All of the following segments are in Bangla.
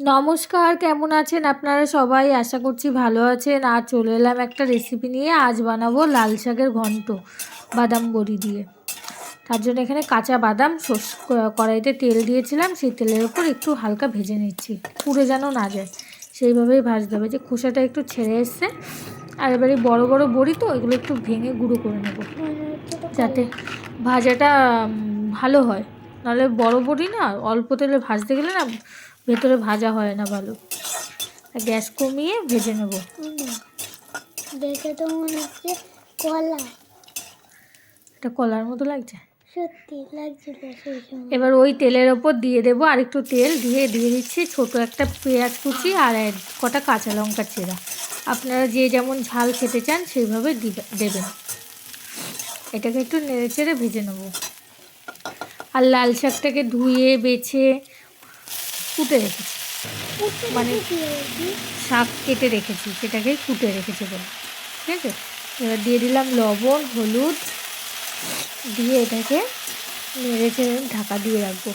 নমস্কার, কেমন আছেন আপনারা সবাই? আশা করছি ভালো আছেন। আর চলে এলাম একটা রেসিপি নিয়ে। আজ বানাবো লাল শাকের ঘন্ট বাদাম বড়ি দিয়ে। তার জন্য এখানে কাঁচা বাদাম কড়াইতে তেল দিয়েছিলাম, সেই তেলের ওপর একটু হালকা ভেজে নিচ্ছি, পুড়ে যেন না যায় সেইভাবেই ভাজতে হবে। যে খোসাটা একটু ছেড়ে এসছে। আর এবারে বড় বড় বড়ি তো, এগুলো একটু ভেঙে গুঁড়ো করে নেব যাতে ভাজাটা ভালো হয়। নাহলে বড় বড়ি না অল্প তেলে ভাজতে গেলে না ভেতরে ভাজা হয় না ভালো। গ্যাস কমিয়ে ভেজে নেব। দেখে তো মনে হচ্ছে কলা, এটা কলার মতো লাগছে, সত্যি লাগছিল সেই সময়। এবার ওই তেলের ওপর দিয়ে দেবো আর একটু তেল দিয়ে দিচ্ছি ছোট একটা পেঁয়াজ কুচি আর কটা কাঁচা লঙ্কা চেরা। আপনারা যে যেমন ঝাল খেতে চান সেইভাবে দেবেন। এটাকে একটু নেড়ে চেড়ে ভেজে নেব। আর লাল শাকটাকে ধুয়ে বেছে কুটে রেখেছি, মানে শাক কেটে রেখেছি সেটাকেই কুটে রেখেছি বলে, ঠিক আছে। এবার দিয়ে দিলাম লবণ, হলুদ দিয়ে এটাকে নেড়ে চেড়ে ঢাকা দিয়ে রাখবো।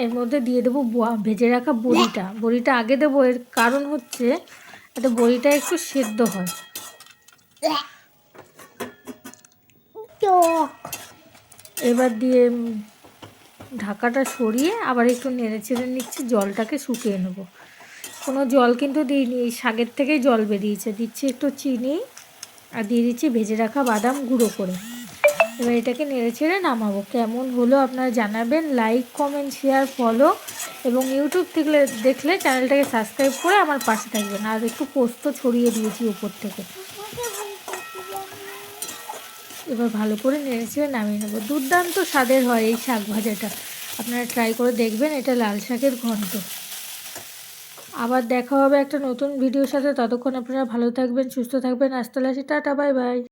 এর মধ্যে দিয়ে দেবো ভেজে রাখা বড়িটা আগে দেবো। এর কারণ হচ্ছে যাতে বড়িটা একটু সেদ্ধ হয়। এবার দিয়ে ঢাকাটা সরিয়ে আবার একটু নেড়ে চেড়ে নিচ্ছি, জলটাকে শুকিয়ে নেব। কোনো জল কিন্তু দিইনি, এই শাকের থেকেই জল বেরিয়েছে। দিচ্ছি একটু চিনি আর দিয়ে দিচ্ছি ভেজে রাখা বাদাম গুঁড়ো করে। এবার এটাকে নেড়ে চেড়ে নামাবো। কেমন হলো আপনারা জানাবেন। লাইক, কমেন্ট, শেয়ার, ফলো এবং ইউটিউব থেকে দেখলে চ্যানেলটাকে সাবস্ক্রাইব করে আমার পাশে থাকবেন। আর একটু পোস্ত ছড়িয়ে দিয়েছি উপর থেকে। এবার ভালো করে নেড়ে চেড়ে নামিয়ে নেবো। দুর্দান্ত স্বাদের হয় এই শাক ভাজাটা, আপনারা ট্রাই করে দেখবেন। এটা লাল শাকের ঘন্ট। আবার দেখা হবে একটা নতুন ভিডিওর সাথে। ততক্ষণ আপনারা ভালো থাকবেন, সুস্থ থাকবেন। আসতে আসি, টাটা, বাই বাই।